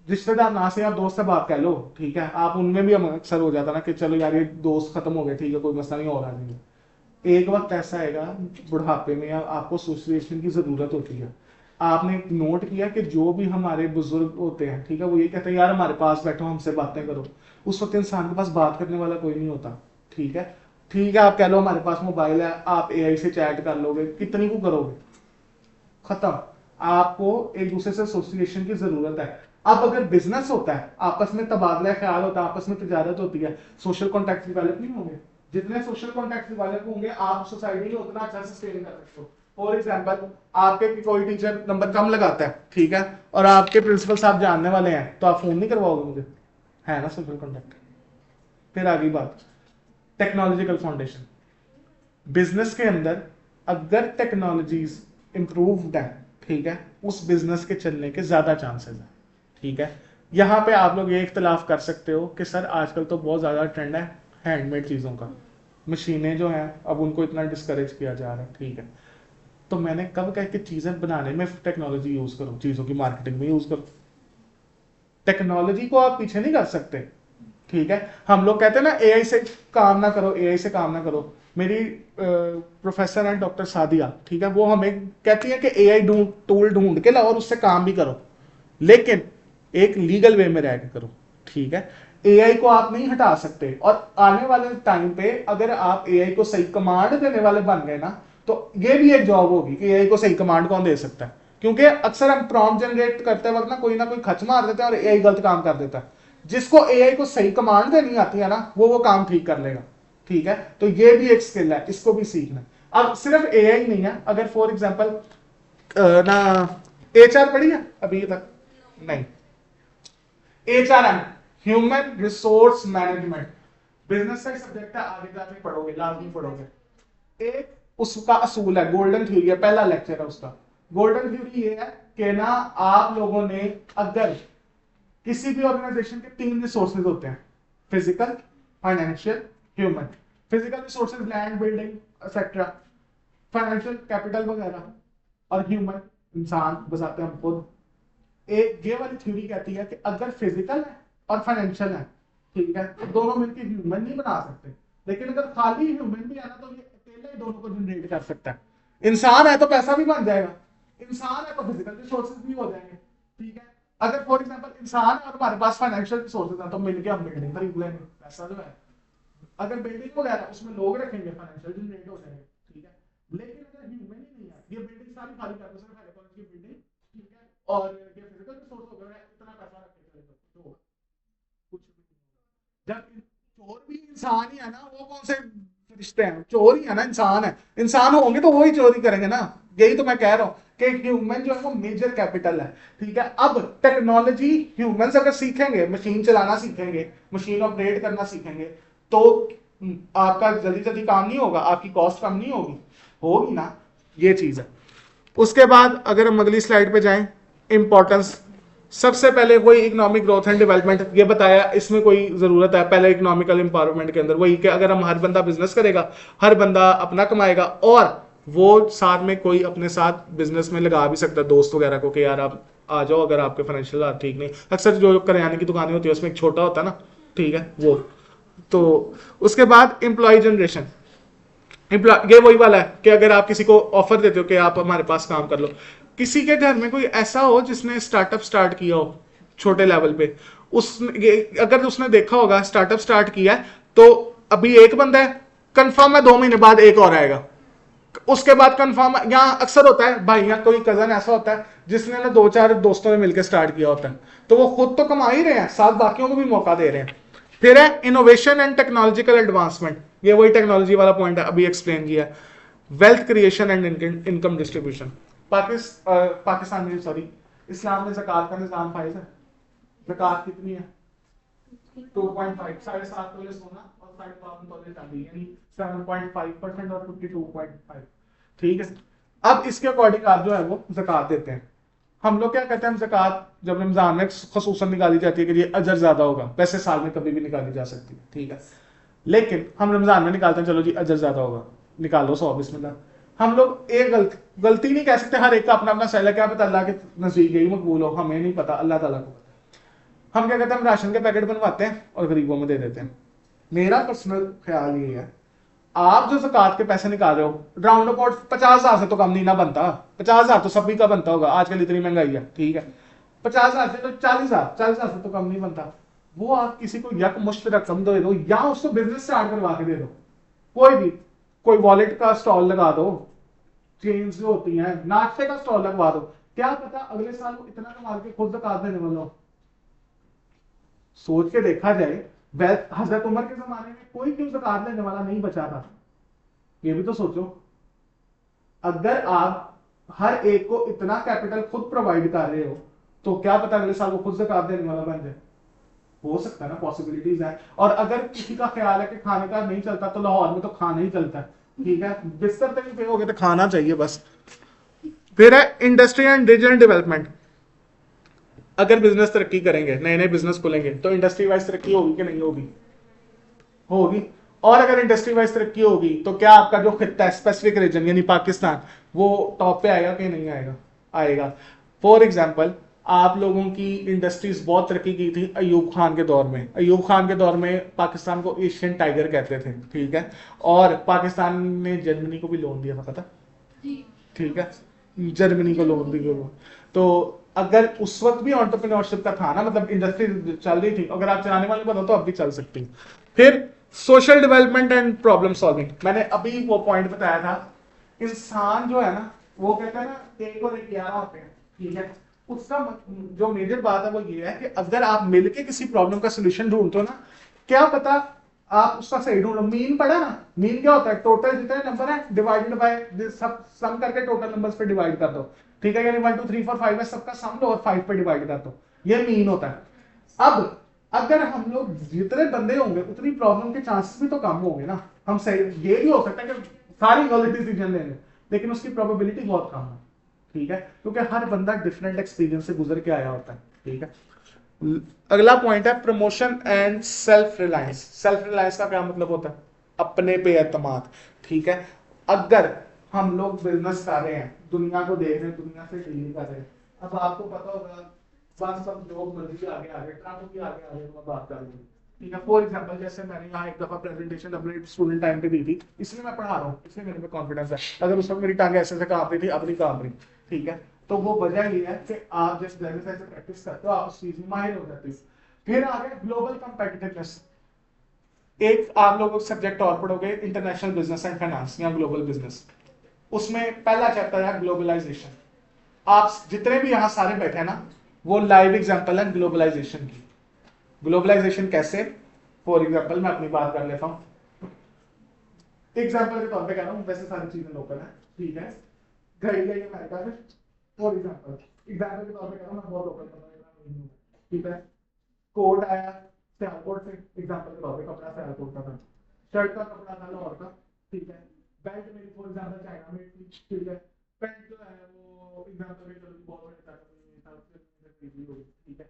S1: रिश्तेदार ना से आप दोस्त से बात कर लो, ठीक है, आप उनमें भी हम अक्सर हो जाता ना कि चलो यार ये दोस्त खत्म हो गए, ठीक है, कोई मसला नहीं हो रहा नहीं है। एक वक्त ऐसा आएगा बुढ़ापे में आपको एसोसिएशन की जरूरत होती है। आपने नोट किया कि जो भी हमारे बुजुर्ग होते हैं, ठीक है, वो ये कहते हैं यार हमारे पास बैठो हमसे बातें करो, उस वक्त इंसान के पास बात करने वाला कोई नहीं होता, ठीक है। ठीक है, आप कह लो हमारे पास मोबाइल है, आप एआई से चैट कर लोगे, कितनी को करोगे, खत्म। आपको एक दूसरे से एसोसिएशन की जरूरत है। अब अगर बिजनेस होता है, आपस में तबादला ख्याल होता है, आपस में तजारत होती है, सोशल कॉन्टैक्ट डेवलप नहीं होंगे, जितने सोशल कॉन्टैक्ट डेवलप होंगे आप सोसाइटी में उतना अच्छा सस्टेन कर सकते हो। फॉर एग्जाम्पल आपके कोई टीचर नंबर कम लगाता है, ठीक है, और आपके प्रिंसिपल साहब जानने वाले हैं, तो आप फोन नहीं करवाओगे मुझे, है ना सोशल कॉन्टैक्ट। फिर आगे बात टेक्नोलॉजिकल फाउंडेशन, बिजनेस के अंदर अगर टेक्नोलॉजीज इंप्रूव्ड है, ठीक है, उस बिजनेस के चलने के ज्यादा चांसेस है, ठीक है। यहां पे आप लोग ये इख्तलाफ कर सकते हो कि सर आजकल तो बहुत ज्यादा ट्रेंड है हैंडमेड चीजों का, मशीनें जो हैं अब उनको इतना डिस्करेज किया जा रहा है, ठीक है। तो मैंने कब कहा कि चीजें बनाने में टेक्नोलॉजी यूज करो, चीजों की मार्केटिंग में यूज करो, टेक्नोलॉजी को आप पीछे नहीं कर सकते, ठीक है। हम लोग कहते हैं ना एआई से काम ना करो, एआई से काम ना करो। मेरी प्रोफेसर है डॉक्टर सादिया, ठीक है, वो हमें कहती है कि एआई टूल ढूंढ के लाओ और उससे काम भी करो, लेकिन एक लीगल वे में रह के करो, ठीक है। एआई को आप नहीं हटा सकते, और आने वाले टाइम पे अगर आप एआई को सही कमांड देने वाले बन गए ना, तो ये भी एक जॉब होगी कि एआई को सही कमांड कौन दे सकता है, क्योंकि अक्सर हम प्रॉम्प्ट जनरेट करते वक्त ना कोई खच मार देते हैं और एआई गलत काम कर देता है। जिसको एआई को सही कमांड देनी आती है ना वो काम ठीक कर लेगा, ठीक है। तो ये भी एक स्किल है, इसको भी सीखना। अब सिर्फ एआई नहीं है, अगर फॉर एग्जांपल ना एचआर पढ़ी है अभी तक नहीं, HRM human resource management business का सब्जेक्ट है, आगे जाके पढ़ोगे, लाजमी पढ़ोगे। एक उसका असूल है, गोल्डन थ्योरी है, पहला लेक्चर है उसका। गोल्डन थ्योरी ये है कि ना आप लोगों ने अगर किसी भी ऑर्गेनाइजेशन के 3 रिसोर्सेज होते हैं, physical, financial, human. Physical resources land, building etcetera, financial capital वगैरह, और ह्यूमन इंसान बसाते हैं हम खुद। एक ये वाली थ्योरी कहती है कि अगर फिजिकल है और फाइनेंशियल है, ठीक है, तो दोनों मिलकर ह्यूमन नहीं बना सकते, लेकिन अगर खाली ह्यूमन भी है ना तो ये अकेले ही दोनों को जनरेट कर सकता है। इंसान है तो पैसा भी बन जाएगा, इंसान है तो फिजिकल रिसोर्सेज भी हो जाएंगे, ठीक है। अगर फॉर एग्जांपल इंसान है और हमारे पास फाइनेंशियल रिसोर्सेज है तो मिलके हम बिल्डिंग खरीद लेंगे, पैसा जो है। अगर बिल्डिंग वगैरह उसमें लोग रखेंगे, फाइनेंशियल जनरेट हो जाएंगे, ठीक है। लेकिन अगर ह्यूमन ही नहीं है, ये बिल्डिंग सारी खाली कर दो, सिर्फ हमारे कॉलेज की बिल्डिंग, ठीक है, और ये फिजिकल रिसोर्स हो गया, इतना पैसा रख के चले तो होगा कुछ भी नहीं होगा। जब चोर भी इंसान ही है ना, वो कौन से फरिश्ते हैं, चोर ही है ना, इंसान है, इंसान होंगे तो वो ही चोरी करेंगे ना। यही तो मैं कह रहा हूँ कि ह्यूमन जो है वो मेजर कैपिटल है, ठीक है। अब टेक्नोलॉजी ह्यूमंस अगर सीखेंगे, मशीन चलाना सीखेंगे, मशीन ऑपरेट करना सीखेंगे, तो आपका जल्दी जल्दी काम नहीं होगा, आपकी कॉस्ट कम नहीं होगी, होगी ना, ये चीज है। उसके बाद अगर हम अगली स्लाइड पे जाएं, इंपॉर्टेंस, सबसे पहले वही इकोनॉमिक ग्रोथ एंड डेवलपमेंट, ये बताया, इसमें कोई जरूरत है पहले इकोनॉमिकल एम्पावरमेंट के अंदर वही कि अगर हम हर बंदा बिजनेस करेगा, हर बंदा अपना कमाएगा, और वो साथ में कोई अपने साथ बिजनेस में लगा भी सकता है दोस्त वगैरह को कि यार आप आ जाओ अगर आपके फाइनेंशियल हालात ठीक नहीं। अक्सर जो करियाने की दुकानें होती है उसमें एक छोटा होता है ना, ठीक है वो। तो उसके बाद एम्प्लॉय जनरेशन, ये वही वाला है कि अगर आप किसी को ऑफर देते हो कि आप हमारे पास काम कर लो, किसी के घर में कोई ऐसा हो जिसने स्टार्टअप स्टार्ट किया हो छोटे लेवल पे, अगर उसने देखा होगा स्टार्टअप स्टार्ट किया है, तो अभी एक बंदा है, कंफर्म है 2 महीने बाद एक और आएगा, उसके बाद कंफर्म। यहाँ अक्सर होता है भाई, यहाँ कोई कजन ऐसा होता है जिसने ना 2-4 दोस्तों ने मिलकर स्टार्ट किया होता है, तो वो खुद तो कमा ही रहे हैं, साथ बाकियों को भी मौका दे रहे हैं। फिर है इनोवेशन एंड टेक्नोलॉजिकल एडवांसमेंट, ये वही टेक्नोलॉजी वाला पॉइंट है अभी एक्सप्लेन किया। Wealth creation and income distribution, Pakistan में, सॉरी, इस्लाम में ज़कात का निजाम फाइज है। ज़कात कितनी है? 2.5, 7.5 तोले सोना और 52 तोले चांदी, यानी 7.5% और 52.5, ठीक है। अब इसके अकॉर्डिंग आप जो है वो ज़कात देते हैं। हम लोग क्या कहते हैं, हम ज़कात जब रमजान में खसूसन निकाली जाती है कि ये अजर ज्यादा होगा, वैसे साल में कभी भी निकाली जा सकती है, ठीक है, लेकिन हम रमजान में निकालते हैं, चलो जी अजर ज्यादा होगा, निकालो 100 बिस्मिल्लाह। हम लोग एक गलती नहीं कह सकते, हर एक का अपना अपना सैल है, क्या पता अल्लाह के नजदीक यही मकबूल हो, हमें नहीं पता, अल्लाह ताला को पता। हम क्या कहते हैं, हम राशन के पैकेट बनवाते हैं और गरीबों में दे देते हैं। मेरा पर्सनल ख्याल ये है, आप जो ज़कात के पैसे निकाल रहे हो, राउंड अबाउट 50,000 से तो कम नहीं ना बनता, 50,000 तो सभी का बनता होगा, आजकल इतनी महंगाई है, ठीक है, 50,000 से तो 40,000, 40,000 से तो कम नहीं बनता। वो आप किसी को यकमुश्त रकम दे दो, या उसको बिजनेस स्टार्ट करवा के दे दो, कोई भी, कोई वॉलेट का स्टॉल लगा दो, चेन्स जो होती हैं, नाश्ते का स्टॉल लगवा दो, क्या पता अगले साल वो इतना कमा के खुद ज़कात देने वाला हो। सोच के देखा जाए, हजरत उमर के जमाने में कोई क्यों ज़कात लेने वाला नहीं बचा था, ये भी तो सोचो। अगर आप हर एक को इतना कैपिटल खुद प्रोवाइड कर रहे हो, तो क्या पता अगले साल वो खुद ज़कात देने वाला बन जाए, हो सकता है ना, पॉसिबिलिटीज है। और अगर किसी का ख्याल है कि खाने का नहीं चलता, तो लाहौर में तो खाना ही चलता है, ठीक है, बिस्तर तक पे हो गए तो खाना चाहिए बस। फिर है इंडस्ट्री एंड रीजनल डेवलपमेंट, अगर बिजनेस तरक्की करेंगे, नए नए बिजनेस खुलेंगे, तो इंडस्ट्री वाइज तरक्की होगी कि नहीं होगी, होगी। और अगर इंडस्ट्री वाइज तरक्की होगी, तो क्या आपका जो खिता है, स्पेसिफिक रीजन यानी पाकिस्तान, वो टॉप पे आएगा कि नहीं आएगा, आएगा। फॉर एग्जाम्पल, आप लोगों की इंडस्ट्रीज बहुत तरक्की की थी अयूब खान के दौर में, अयूब खान के दौर में पाकिस्तान को एशियन टाइगर कहते थे, ठीक है, और पाकिस्तान ने जर्मनी को भी लोन दिया था, पता, ठीक है, जर्मनी को लोन दिया। तो अगर उस वक्त भी एंटरप्रेन्योरशिप का था ना, मतलब इंडस्ट्री चल रही थी, अगर आप चलाने वाले बनो तो अब भी चल सकती। फिर social development and problem solving, मैंने अभी वो पॉइंट बताया था, इंसान जो है ना, वो कहते हैं ना एक और एक 11 होते हैं, ठीक है, उसका जो मेजर बात है वो ये है कि अगर आप मिलके किसी प्रॉब्लम का सोल्यूशन ढूंढते हो ना, क्या पता आप उसका सही ढूंढो। मीन पढ़ा ना, मीन क्या होता है, टोटल जितने नंबर है डिवाइडेड बाय सब, सम करके टोटल नंबर्स पे डिवाइड कर दो, ठीक है, यानी 1 2 3 4 5 है, सबका सम लो और 5 पे डिवाइड कर दो, ये मीन होता है। अब अगर हम लोग जितने बंदे होंगे उतनी प्रॉब्लम के चांसेस भी तो कम होंगे ना, हम सही, ये भी हो सकता है कि सारी गलत डिसीजन ले लें, लेकिन उसकी प्रोबेबिलिटी बहुत कम है, ठीक है, क्योंकि हर बंदा डिफरेंट एक्सपीरियंस से गुजर के आया होता है, ठीक है। अगला पॉइंट है promotion and self reliance. Self reliance का क्या मतलब होता है, अपने पे एतमाद, ठीक है। अगर हम लोग बिजनेस कर रहे हैं, दुनिया को देख रहे हैं, दुनिया से डील कर रहे हैं, अब आपको पता होगा बस सब लोग मर्जी आगे आगे, ट्रकों की आगे आगे मैं बात कर रही हूँ, ठीक है। फॉर एग्जांपल, जैसे मैंने यहाँ एक दफा प्रेजेंटेशन अपने स्टूडेंट टाइम पे दी थी, इसलिए मैं पढ़ा रहा हूँ, इसलिए मेरे में कॉन्फिडेंस है, अगर उस वक्त मेरी टांग ऐसे से कांप रही थी, अब नहीं कांप रही, ठीक है। तो वो वजह ये है कि आप जिस लेवल से प्रैक्टिस करते हो, आप उस चीज में माहिर हो जाते हो। फिर आ गया ग्लोबल कंपेटिटिवनेस, एक आप लोग सब्जेक्ट और पढ़ोगे, इंटरनेशनल बिजनेस एंड फाइनेंस या ग्लोबल बिजनेस, उसमें पहला चैप्टर है ग्लोबलाइजेशन। आप जितने भी यहां सारे बैठे हैं ना, वो लाइव एग्जांपल है ग्लोबलाइजेशन की। ग्लोबलाइजेशन कैसे, फॉर एग्जांपल मैं अपनी बात कर लेता हूं, एग्जांपल के तौर पे कह रहा हूं, वैसे सारी चीजें लोकल है, ठीक है। गई गई अमेरिका में, फॉर एग्जांपल एग्जांपल के तौर पे कह रहा हूं, मैं बहुत लोकल कर रहा हूं, ठीक है। कोट आया सियालकोट से, एग्जांपल के तौर पे कपड़ा सियालकोट का था, शर्ट का कपड़ा था लाहौर का, ठीक है। बेल्ट मेरी फॉर एग्जांपल चाइना में थी, ठीक है। पेंट जो है वो एग्जांपल के तौर पे बहुत बड़े था, ठीक है।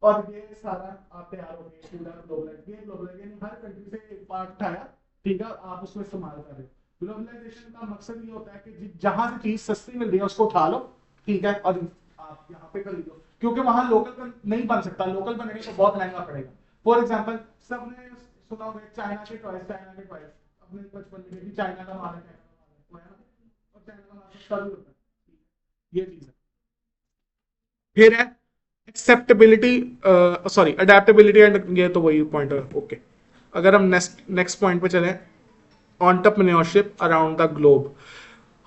S1: और ये सारा आप तैयार हो गए, पूरा ग्लोबलाइजेशन हर कंट्री से एक पार्ट उठाया, ठीक है, आप उसको इस्तेमाल कर रहे हो। ग्लोबलाइजेशन का मकसद ये होता है कि जहां से चीज सस्ती मिल रही है उसको उठा लो, ठीक है, और आप यहाँ पे खरीदो, क्योंकि वहां लोकल नहीं बन सकता, लोकल बनेगा तो बहुत महंगा पड़ेगा। फॉर एग्जाम्पल सबने सुना होगा चाइना के टॉयज, अपने बचपन में चाइना का माल है, और चाइना का माल सस्ता भी होता है, ये चीज है। फिर है एक्सेप्टेबिलिटी, सॉरी अडेप्टेबिलिटी एंड, ये तो वही पॉइंट है, ओके। अगर हम नेक्स्ट पॉइंट पे चलें, entrepreneurship around the globe.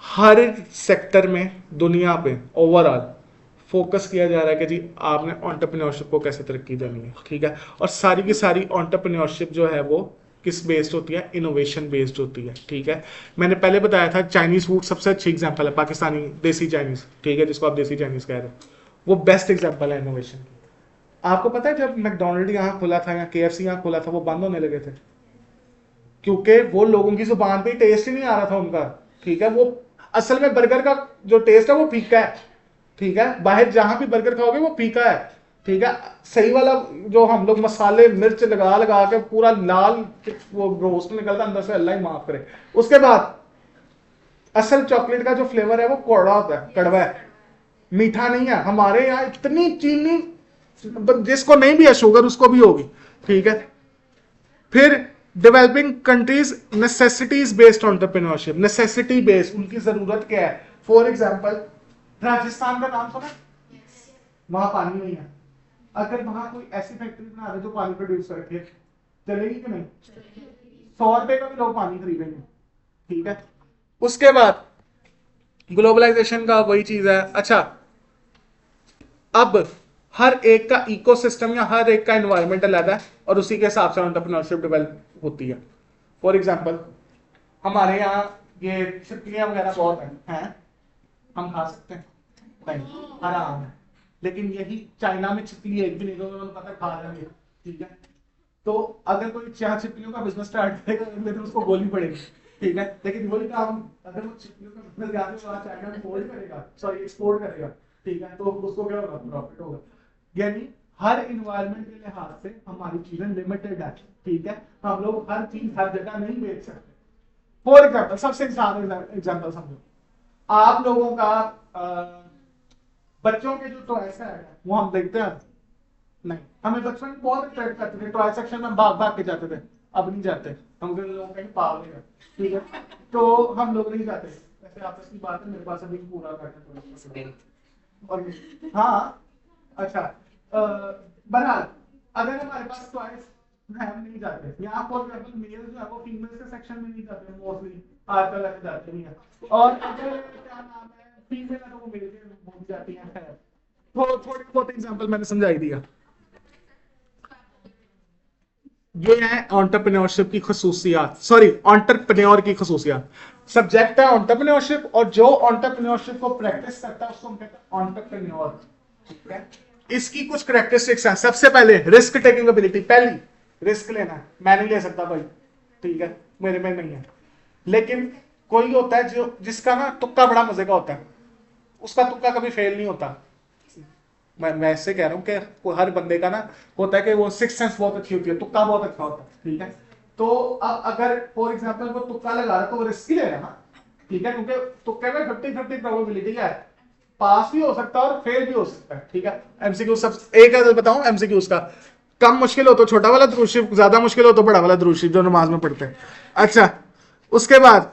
S1: Her sector में दुनिया पे ओवरऑल फोकस किया जा रहा है कि जी आपने एंटरप्रेन्योरशिप को कैसे तरक्की देनी है, ठीक है। और सारी की सारी एंटरप्रेन्योरशिप जो है वो किस बेस्ड होती है, इनोवेशन बेस्ड होती है, ठीक है। मैंने पहले बताया था चाइनीज फूड सबसे अच्छी एग्जांपल है, पाकिस्तानी देसी चाइनीज, ठीक है, जिसको आप देसी चाइनीज कह रहे हो, वो बेस्ट एग्जांपल है इनोवेशन की। आपको पता है जब मैकडोनल्ड यहाँ खुला था या केएफसी यहाँ खुला था, वो बंद होने लगे थे, क्योंकि वो लोगों की जुबान पे टेस्ट ही नहीं आ रहा था उनका, ठीक है। वो असल में बर्गर का जो टेस्ट है वो फीका है, ठीक है। बाहर जहां भी बर्गर खाओगे वो फीका है, ठीक है। सही वाला जो हम लोग मसाले मिर्च लगा लगा के पूरा लाल वो रोस्ट निकलता अंदर से, अल्लाह ही माफ करे। उसके बाद असल चॉकलेट का जो फ्लेवर है वो कौड़ा होता है, कड़वा है, मीठा नहीं है। हमारे यहाँ इतनी चीनी, जिसको नहीं भी है शुगर उसको भी होगी, ठीक है। फिर developing countries necessities based entrepreneurship, necessity based, उनकी जरूरत क्या है। फॉर एग्जांपल राजस्थान का नाम सुना, वहां पानी नहीं है, अगर वहां कोई ऐसी फैक्ट्री बना रहे जो पानी प्रोड्यूस करके, चलेगी कि नहीं, 100 रुपए का भी लोग पानी खरीदेंगे, ठीक है। उसके बाद ग्लोबलाइजेशन का वही चीज है। अच्छा, अब हर एक का इकोसिस्टम या हर एक का एनवायरमेंट अलग है और उसी के हिसाब से एंटरप्रेन्योरशिप डेवलप होती है। फॉर एग्जांपल हमारे यहाँ ये छिपकलियां वगैरह बहुत हैं, हम खा सकते हैं नहीं, आराम है। लेकिन यही चाइना में छिपकली एक भी नहीं, तो पता खा जाएंगे, ठीक है। तो अगर कोई चार छिपकलियों का बिजनेस स्टार्ट करेगा तो उसको गोली पड़ेगी, ठीक है। लेकिन वही काम अगर वो छिपकलियों का बिजनेस जाके चाइना में फोल्ड करेगा, सॉरी एक्सपोर्ट करेगा, ठीक है, तो उसको क्या होगा, प्रॉफिट होगा। यानी हर इन्वायरमेंट के लिहाज से हमारी चीजें लिमिटेड है, ठीक है। हम लोग हर चीज हर जगह नहीं बेच सकते। फॉर एग्जाम्पल सबसे एग्जाम्पल समझो, आप लोगों का बच्चों के जो टॉयस है वो हम देखते हैं नहीं, हमें बचपन में बहुत अट्रैक्ट करते थे, टॉय सेक्शन में भाग भाग के जाते थे, अब नहीं जाते, हम लोग कहीं पागल है, ठीक है। तो हम लोग नहीं जाते, वैसे आपस की बात है, मेरे पास अभी पूरा करना और हाँ, अच्छा, बहरहाल अगर हमारे पास टॉयस है, हम नहीं जाते, यहाँ फॉर एग्जाम्पल मेल जो है वो फीमेल के सेक्शन में नहीं जाते मोस्टली, आजकल ऐसे जाते नहीं है। और अगर क्या नाम है फीमेल है तो वो मेल के पहुंच जाती है। तो थोड़ी बहुत एग्जांपल मैंने समझाई दिया। ये है एंटरप्रेन्योरशिप की खसूसियात, सॉरी एंटरप्रेन्योर की खसूसियात। सब्जेक्ट है एंटरप्रेन्योरशिप और जो एंटरप्रेन्योरशिप को प्रैक्टिस करता है उसको हम कहते हैं एंटरप्रेन्योर, ठीक है। इसकी कुछ कैरेक्टरिस्टिक्स हैं। सबसे पहले रिस्क टेकिंग एबिलिटी, पहली रिस्क लेना है, मैं नहीं ले सकता भाई, ठीक है, मेरे में नहीं है। लेकिन कोई होता है जो जिसका ना तुक्का बड़ा मजे का होता है, उसका तुक्का कभी फेल नहीं होता। मैं ऐसे कह रहा हूँ कि हर बंदे का ना होता है कि वो सिक्स सेंस बहुत अच्छी होती है, तुक्का बहुत अच्छा होता है, ठीक है। तो अब अगर फॉर एग्जांपल वो तुक्का लगा रहा है तो वो रिस्क ही ले रहा है ना, ठीक है, क्योंकि तुक्के में 50-50 प्रोबेबिलिटी है, पास भी हो सकता है और फेल भी हो सकता है, ठीक है। एमसीक्यू सब एक बताऊं एमसीक्यू का, कम मुश्किल हो तो छोटा वाला दुरूद शरीफ, ज्यादा मुश्किल हो तो बड़ा वाला दुरूद शरीफ जो नमाज में पढ़ते हैं। अच्छा, उसके बाद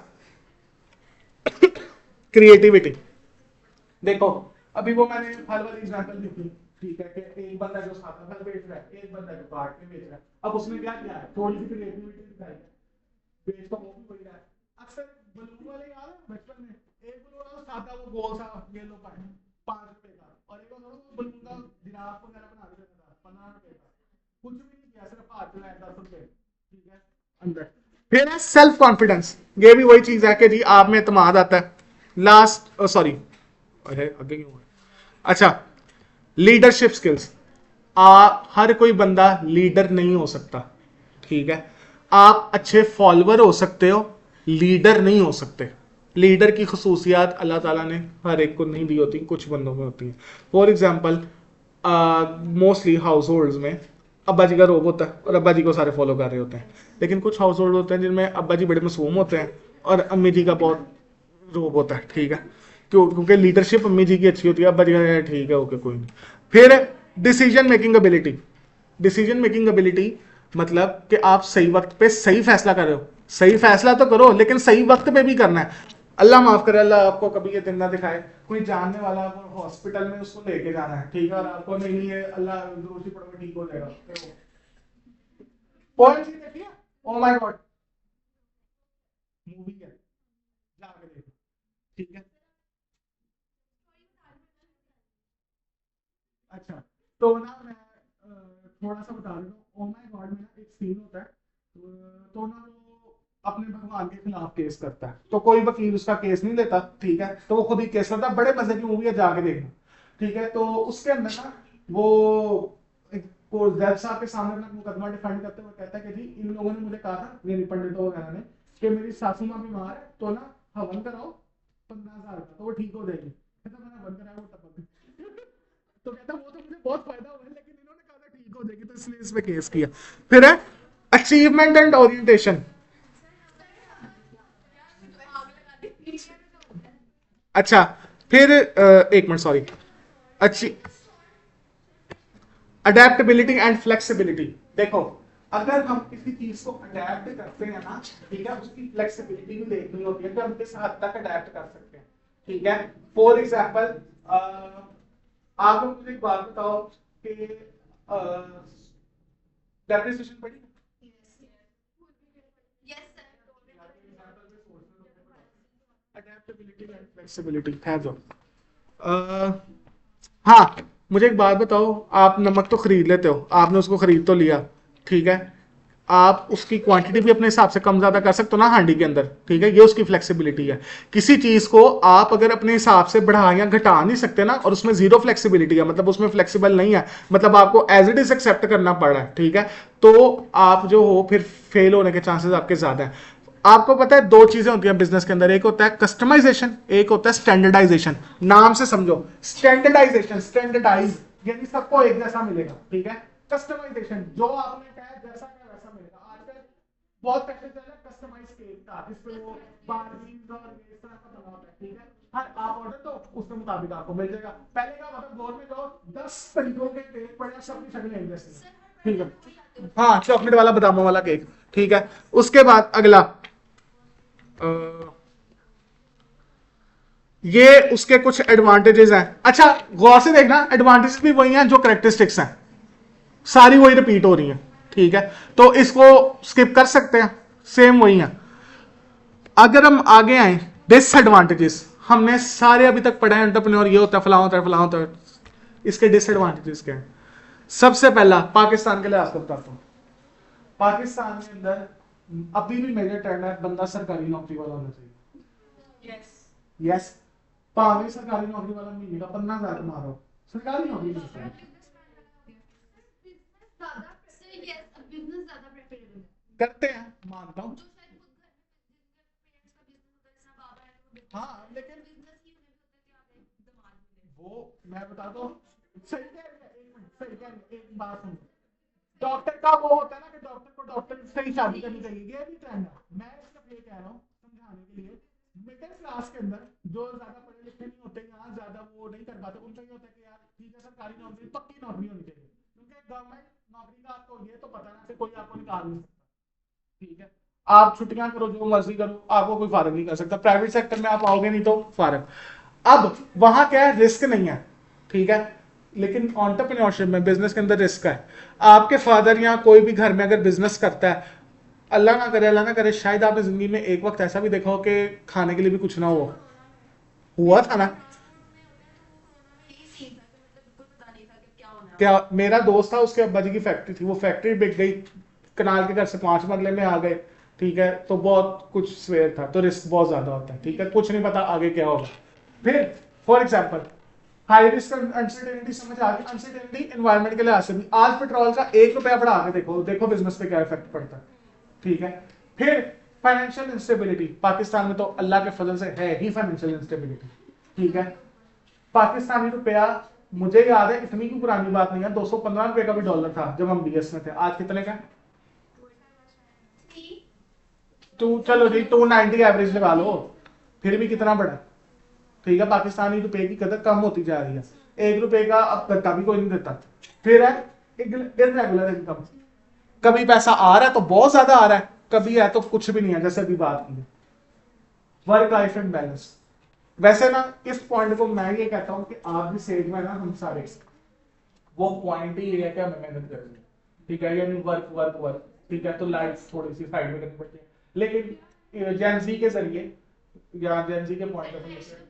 S1: क्रिएटिविटी, देखो अभी वो मैंने फल वाली एग्जांपल दी थी, ठीक है, कि एक बंदा जो सादा फल बेच रहा है, एक बंदा जो काट के बेच रहा है, अब उसने क्या किया है, थोड़ी सी क्रिएटिविटी दिखाई है, बेच तो वो भी वही रहा है। अक्सर बलून वाले याद है बचपन में, खाता वो गोल सा ये लो पाए 5 रुपए का, और एक और बोलूंगा जिराफ वगैरह बना के देता था 15 रुपए का, कुछ भी नहीं किया, सिर्फ हाथ चलाया 10 रुपए, ठीक है अंदर। फिर है सेल्फ कॉन्फिडेंस, ये भी वही चीज है कि जी आप में एतमाद आता है। लास्ट सॉरी, अरे आगे क्यों है, अच्छा लीडरशिप स्किल्स। आप हर कोई बंदा लीडर नहीं हो सकता, ठीक है, आप अच्छे फॉलोअर हो सकते हो, लीडर नहीं हो सकते। लीडर की खसूसियात अल्लाह ताला ने हर एक को नहीं दी होती, कुछ बंदों में होती है। For example mostly house hold में अब्बा जी का रोब होता है और अब्बा जी को सारे फॉलो कर रहे होते हैं, लेकिन कुछ हाउस होल्ड होते हैं जिनमें अब्बा जी बड़े मासूम होते हैं और अम्मी जी का बहुत रोब होता है, ठीक है, क्यों? क्योंकि लीडरशिप अम्मी जी की अच्छी होती है, अब्बा जी का ठीक है ओके कोई नहीं। फिर decision making ability. Decision making ability मतलब कि आप सही वक्त पे सही फैसला कर रहे हो, सही फैसला तो करो लेकिन सही वक्त पे भी करना है। अल्लाह माफ करे, अल्लाह आपको कभी ये दिन ना दिखाए, कोई जानने वाला आपको हॉस्पिटल में उसको लेके जाना है, ठीक है, और आपको नहीं ये अल्लाह रोजी पड़ोगे ठीक हो जाएगा, कौन सी देखी है, ओ माय गॉड मूवी है, जाके देखो, ठीक है। अच्छा, तो ना मैं थोड़ा सा बता देता हूँ, ओ माय गॉड में ना एक सीन होता है, तो ना वो अपने भगवान के खिलाफ केस करता है, तो कोई वकील उसका केस नहीं लेता, ठीक है, तो वो खुद ही केस करता है, बड़े मजे की मूवी है, जाके देखना, ठीक है। तो उसके अंदर ना वो को जज साहब के सामने अपना मुकदमा डिफेंड करते हुए कहता है कि जी इन लोगों ने मुझे कहा था, मेरी पंडितों वगैरह ने, कि मेरी सासू माँ बीमार है तो ना हवन कराओ 15,000 का तो वो ठीक हो जाएगी, कहता मैंने हवन कराया वो टपक गई। तो कहता वो तो मुझे बहुत फायदा हुआ है, लेकिन इन्होंने कहा था ठीक हो जाएगी तो इसलिए इस पे केस किया। फिर है अचीवमेंट एंड ओरिएंटेशन। अच्छा, फिर एक मिनट सॉरी, अच्छी अडेप्टेबिलिटी एंड फ्लेक्सिबिलिटी। देखो अगर हम किसी चीज को अडेप्ट करते हैं ना, ठीक है, उसकी फ्लेक्सिबिलिटी भी देखनी होती है कि हम किस हद तक अडेप्ट कर सकते हैं, ठीक है। फॉर एग्जाम्पल आप लोग मुझे एक बात बताओ कि डेप्रिसिएशन पड़ी, अडेप्टेबिलिटी एंड फ्लेक्सिबिलिटी है जो हाँ, मुझे एक बात बताओ, आप नमक तो खरीद लेते हो, आपने उसको खरीद तो लिया, ठीक है, आप उसकी क्वांटिटी भी अपने हिसाब से कम ज्यादा कर सकते हो ना हांडी के अंदर, ठीक है, ये उसकी फ्लेक्सिबिलिटी है। किसी चीज को आप अगर अपने हिसाब से बढ़ा या घटा नहीं सकते ना, और उसमें जीरो फ्लेक्सिबिलिटी है, मतलब उसमें फ्लेक्सिबल नहीं है, मतलब आपको एज इट इज एक्सेप्ट करना पड़ रहा है, ठीक है, तो आप जो हो फिर फेल होने के चांसेस आपके ज्यादा है। आपको पता है दो चीजें होती हैं बिजनेस के अंदर, एक होता है कस्टमाइजेशन, एक होता है स्टैंडर्डाइजेशन। नाम से समझो, स्टैंडर्डाइजेशन, स्टैंडर्डाइज यानी सबको एक जैसा मिलेगा, ठीक है। कस्टमाइजेशन जो आपने कहा जैसा का वैसा मिलेगा। आजकल बहुत पैसे चल रहा है कस्टमाइज केक का, जिसपे वो बार्बीज और इस तरह का बना होता है, ठीक है, हर आप ऑर्डर दो उसके मुताबिक आपको मिल जाएगा। पहले का मतलब दौर में जो 10 तरीकों के केक पड़े सबकी शक्लें एक जैसी, ठीक है, हाँ चॉकलेट वाला बादामों वाला केक, ठीक है। उसके बाद अगला ये उसके कुछ एडवांटेजेस हैं। अच्छा गौर से देखना, एडवांटेजेस भी वही हैं जो करेक्टरिस्टिक्स हैं, सारी वही रिपीट हो रही हैं, ठीक है, तो इसको स्किप कर सकते हैं, सेम वही है। अगर हम आगे आए, डिसएडवांटेजेस हमने सारे अभी तक पढ़े हैं, एंटरप्रेन्योर ये होता है फलां होता है फलां होता है, इसके डिसएडवांटेजेस क्या है? सबसे पहला पाकिस्तान के लिहाज से बताता हूं, पाकिस्तान के अंदर अभी भी मेजर ट्रेंड है बंदा सरकारी नौकरी वाला होना चाहिए। यस, भावे सरकारी नौकरी वाला महीने का 15,000 कमा रहा हो, सरकारी नौकरी करते हैं, मानता हूँ, हाँ लेकिन वो मैं बता दो, सही कह रही है, एक मिनट सही कह रही है, एक बात सुनो, डॉक्टर का वो होता है ना कि डॉक्टर को डॉक्टर से ही शादी करनी चाहिए, ये भी ट्रेंड है। मैं सिर्फ ये कह रहा हूँ समझाने के लिए, मिडिल क्लास के अंदर जो ज्यादा पढ़े लिखे नहीं होते, यहाँ ज्यादा वो नहीं कर पाते, उनका ये होता है कि यार ठीक है सरकारी नौकरी पक्की नौकरी होनी चाहिए, क्योंकि गवर्नमेंट नौकरी का आपको ये तो पता ना कि कोई आपको निकाल नहीं सकता, ठीक है, आप छुट्टियां करो जो मर्जी करो, आपको कोई फारग नहीं कर सकता, प्राइवेट सेक्टर में आप आओगे नहीं तो फारग। अब वहां क्या है, रिस्क नहीं है, ठीक है, लेकिन एंटरप्रेन्योरशिप में बिजनेस के अंदर रिस्क है। आपके फादर या कोई भी घर में अगर बिजनेस करता है, अल्लाह ना करे शायद आपने जिंदगी में एक वक्त ऐसा भी देखा हो कि खाने के लिए भी कुछ ना हो, हुआ था ना। क्या, मेरा दोस्त था, उसके अब्बा जी की फैक्ट्री थी, वो फैक्ट्री बिक गई, कनाल के घर से 5 मरले में आ गए। ठीक है, तो बहुत कुछ स्वेयर था, तो रिस्क बहुत ज्यादा होता है। ठीक है, कुछ नहीं पता आगे क्या होगा। फिर for example high risk uncertainty समझ आ गई। अनसर्टेनिटी एनवायरमेंट के लिए आ सकती, आज पेट्रोल का 1 रुपया बढ़ा के देखो, देखो बिजनेस पे क्या इफेक्ट पड़ता है। ठीक है, फिर फाइनेंशियल इंस्टेबिलिटी, पाकिस्तान में तो अल्लाह के फजल से है ही फाइनेंशियल इंस्टेबिलिटी। ठीक है, पाकिस्तानी रुपया, मुझे याद है, इतनी की पुरानी बात नहीं है, 215 रुपए का भी डॉलर था जब हम बीएस में थे। आज कितने का? टू, चलो जी 290 एवरेज लगा लो, फिर भी कितना बड़ा। ठीक है, पाकिस्तानी रुपए की कदर कम होती जा रही है। 1 रुपए का अब गत्ता भी कोई नहीं देता। फिर है इरेगुलर इनकम, कभी पैसा आ रहा है तो बहुत ज्यादा आ रहा है, कभी है तो कुछ भी नहीं है, जैसे अभी बात की। वर्क लाइफ एंड बैलेंस, वैसे ना इस पॉइंट को मैं ये कहता हूं कि आज भी स्टेज में ना हम सारे, वो पॉइंट ही ये है कि हमें मेहनत करनी है। ठीक है, यानी वर्क वर्क वर्क। ठीक है, तो लाइफ थोड़ी सी साइड में करनी पड़ती है, लेकिन जेंजी के जरिए या जेंजी के पॉइंट ऑफ व्यू से,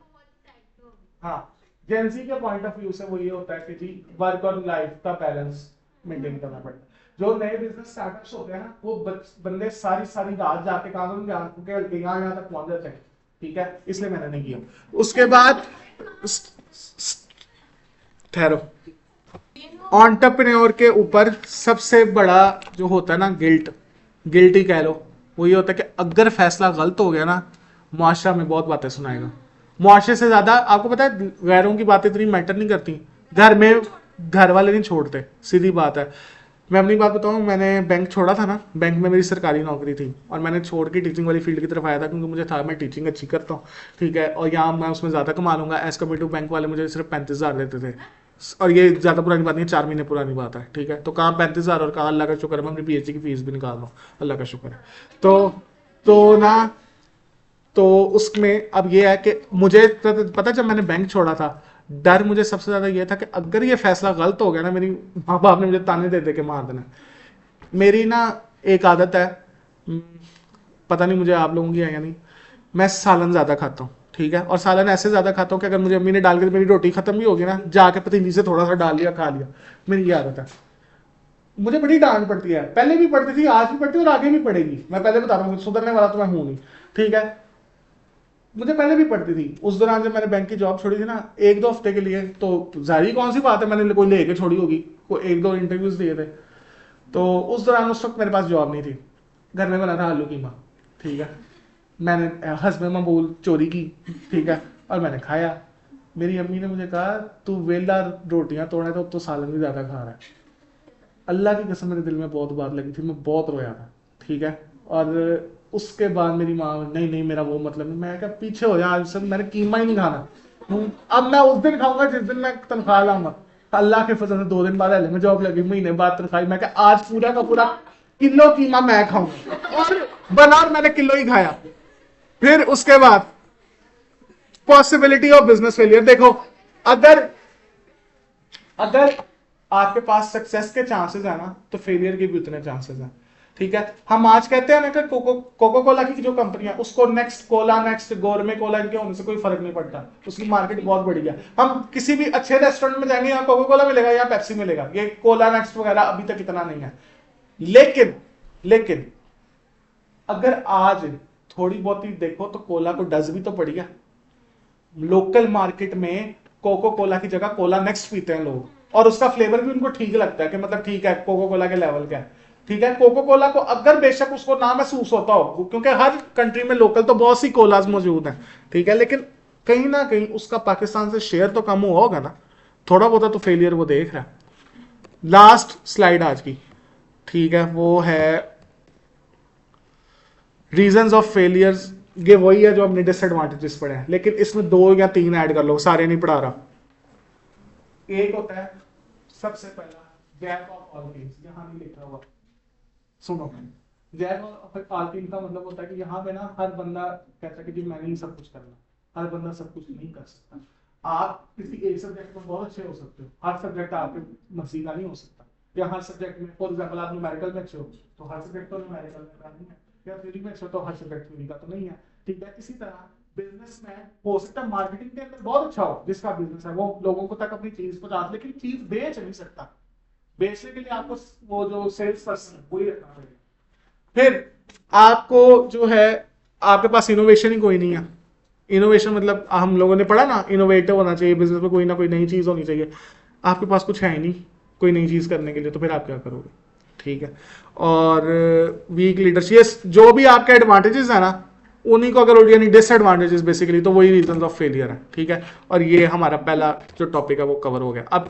S1: हाँ, जेंजी के पॉइंट ऑफ व्यू से वो ये होता है कि जी वर्क और लाइफ का बैलेंस मेंटेन करना पड़ता है। जो नए बिजनेस स्टार्टअप्स होते हैं ना, वो बंदे सारी सारी रात जाके काम करके यहाँ तक पहुंच जाते हैं। ठीक है, इसलिए मैंने नहीं किया। उसके बाद ठहरो, एंटरप्रेन्योर के ऊपर सबसे बड़ा जो होता है ना, गिल्ट, गिल्ट ही कह लो, वो ये होता है कि अगर फैसला गलत हो गया ना, मुआशरा में बहुत बातें सुनाएगा। मुआशरे से ज्यादा आपको पता है गैरों की बातें इतनी मैटर नहीं करती, घर में घर वाले नहीं छोड़ते, सीधी बात है। मैं अपनी बात बताऊं, मैंने बैंक छोड़ा था ना, बैंक में मेरी सरकारी नौकरी थी और मैंने छोड़ के टीचिंग वाली फील्ड की तरफ आया था, क्योंकि मुझे था मैं टीचिंग अच्छी करता हूँ। ठीक है, और यहाँ मैं उसमें ज़्यादा कमा लूंगा, एज कम्पेयर टू बैंक वाले मुझे सिर्फ 35,000 देते थे। और ये ज़्यादा पुरानी बात नहीं है, 4 महीने पुरानी बात है। ठीक है, तो कहाँ 35,000 और कहाँ, अल्लाह का शुक्र है मैं अपनी पीएचडी की फीस भी निकाल रहा हूँ, अल्लाह का शुक्र है। तो ना, तो उसमें अब ये है कि मुझे पता, जब मैंने बैंक छोड़ा था, डर मुझे सबसे ज्यादा ये था कि अगर ये फैसला गलत हो गया ना, मेरी माँ बाप ने मुझे ताने दे दे के मार देना। मेरी ना एक आदत है, पता नहीं मुझे आप लोगों की है या नहीं, मैं सालन ज्यादा खाता हूँ। ठीक है, और सालन ऐसे ज्यादा खाता हूँ कि अगर मुझे अम्मी ने डाल के मेरी रोटी खत्म भी होगी ना, जाके पतीली से थोड़ा सा डाल लिया, खा लिया। मेरी ये आदत है। मुझे बड़ी डांट पड़ती है, पहले भी पड़ती थी, आज भी पड़ती है और आगे भी पड़ेगी। मैं पहले बता रहा हूँ, सुधरने वाला तो मैं हूं नहीं। ठीक है, मुझे पहले भी पड़ती थी। उस दौरान जब मैंने बैंक की जॉब छोड़ी थी ना, 1-2 हफ्ते के लिए, तो जाहिर कौन सी बात है, मैंने कोई लेके छोड़ी होगी, कोई 1-2 इंटरव्यूज दिए थे। तो उस दौरान, उस वक्त मेरे पास जॉब नहीं थी, घर में बना था आलू कीमा। ठीक है, मैंने हस्बे मबूल चोरी की। ठीक है, और मैंने खाया। मेरी अम्मी ने मुझे कहा, तू वेला रोटियां तोड़े तो सालन भी ज्यादा खा रहा है। अल्लाह की कसम, मेरे दिल में बहुत बात लगी थी, मैं बहुत रोया था। ठीक है, और उसके बाद मेरी माँ, नहीं नहीं मेरा वो मतलब नहीं, मैं क्या पीछे हो जा, आज से मैंने कीमा ही नहीं खाना। अब मैं उस दिन खाऊंगा जिस दिन मैं तनख्वाह लाऊंगा। अल्लाह के फजल से 2 दिन बाद में जॉब लगी, महीने बाद तनख्वाह, मैं क्या आज पूरा का पूरा किलो कीमा मैं खाऊंगा, और बना, और मैंने किलो ही खाया। फिर उसके बाद पॉसिबिलिटी ऑफ बिजनेस फेलियर देखो, अगर अगर आपके पास सक्सेस के चांसेस है ना, तो फेलियर के भी उतने चांसेस हैं। ठीक है, हम आज कहते हैं ना कि कोको कोला की जो कंपनी है, उसको नेक्स्ट कोला, नेक्स्ट गोरमे कोला, इनके होने से कोई फर्क नहीं पड़ता, उसकी मार्केट बहुत बड़ी है। हम किसी भी अच्छे रेस्टोरेंट में जाएंगे, यहाँ कोको कोला मिलेगा या पेप्सी मिलेगा, ये कोला नेक्स्ट वगैरह अभी तक इतना नहीं है। लेकिन लेकिन अगर आज थोड़ी बहुत ही देखो, तो कोला को डज भी तो पड़ी है। लोकल मार्केट में कोको कोला की जगह कोला नेक्स्ट पीते हैं लोग, और उसका फ्लेवर भी उनको ठीक लगता है कि मतलब ठीक है, कोको कोला के लेवल का है। ठीक है, कोको कोला को अगर बेशक उसको ना महसूस होता हो, क्योंकि हर कंट्री में लोकल तो बहुत सी कोलाज मौजूद हैं। ठीक है, लेकिन कहीं ना कहीं उसका पाकिस्तान से शेयर तो कम हुआ होगा ना, थोड़ा बहुत तो फेलियर वो देख रहा है। लास्ट स्लाइड आज की, ठीक है, वो है रीजंस ऑफ फेलियर्स। ये वही है जो हमने डिसएडवांटेजेस पढ़े हैं, लेकिन इसमें 2 या 3 ऐड कर लो, सारे नहीं पढ़ा रहा। एक होता है सबसे पहला, जैक ऑफ ऑल थिंग्स, यहां नहीं लिखा हुआ, सुनो। जैक ऑफ ऑल थिंग्स का मतलब होता है कि यहाँ पे ना हर बंदा कहता है कि जी मैंने ही सब कुछ करना, हर बंदा सब कुछ नहीं कर सकता। आप किसी एक सब्जेक्ट में बहुत अच्छे हो सकते हो, हर सब्जेक्ट आपके मर्जी का नहीं हो सकता। या हर सब्जेक्ट में, फॉर एग्जाम्पल आप न्यूमेरिकल में अच्छे हो, तो हर सब्जेक्ट तो न्यूमेरिकल में नहीं है, या थ्योरी में अच्छे हो तो हर सब्जेक्ट थ्योरी का तो नहीं है। ठीक है, इसी तरह बिजनेसमैन हो सकता है मार्केटिंग के अंदर बहुत अच्छा हो, जिसका बिजनेस है वो लोगों को तक अपनी चीज पहुंचा, लेकिन चीज बेच नहीं सकता। बेचने के लिए आपको वो जो सेल्स पर्सन है वही रखना पड़ेगा। फिर आपको जो है, आपके पास इनोवेशन ही कोई नहीं है। इनोवेशन मतलब हम लोगों ने पढ़ा ना, इनोवेटिव होना चाहिए बिजनेस में, कोई ना कोई नई चीज होनी चाहिए। आपके पास कुछ है ही नहीं कोई नई चीज करने के लिए, तो फिर आप क्या करोगे? ठीक है। और वीक लीडरशिप, जो भी आपके एडवांटेजेस है ना, उन्हीं को अगर यानी डिसएडवांटेजेस बेसिकली, तो वही रीजन ऑफ फेलियर है। ठीक है। और ये हमारा पहला जो टॉपिक है वो कवर हो गया। अब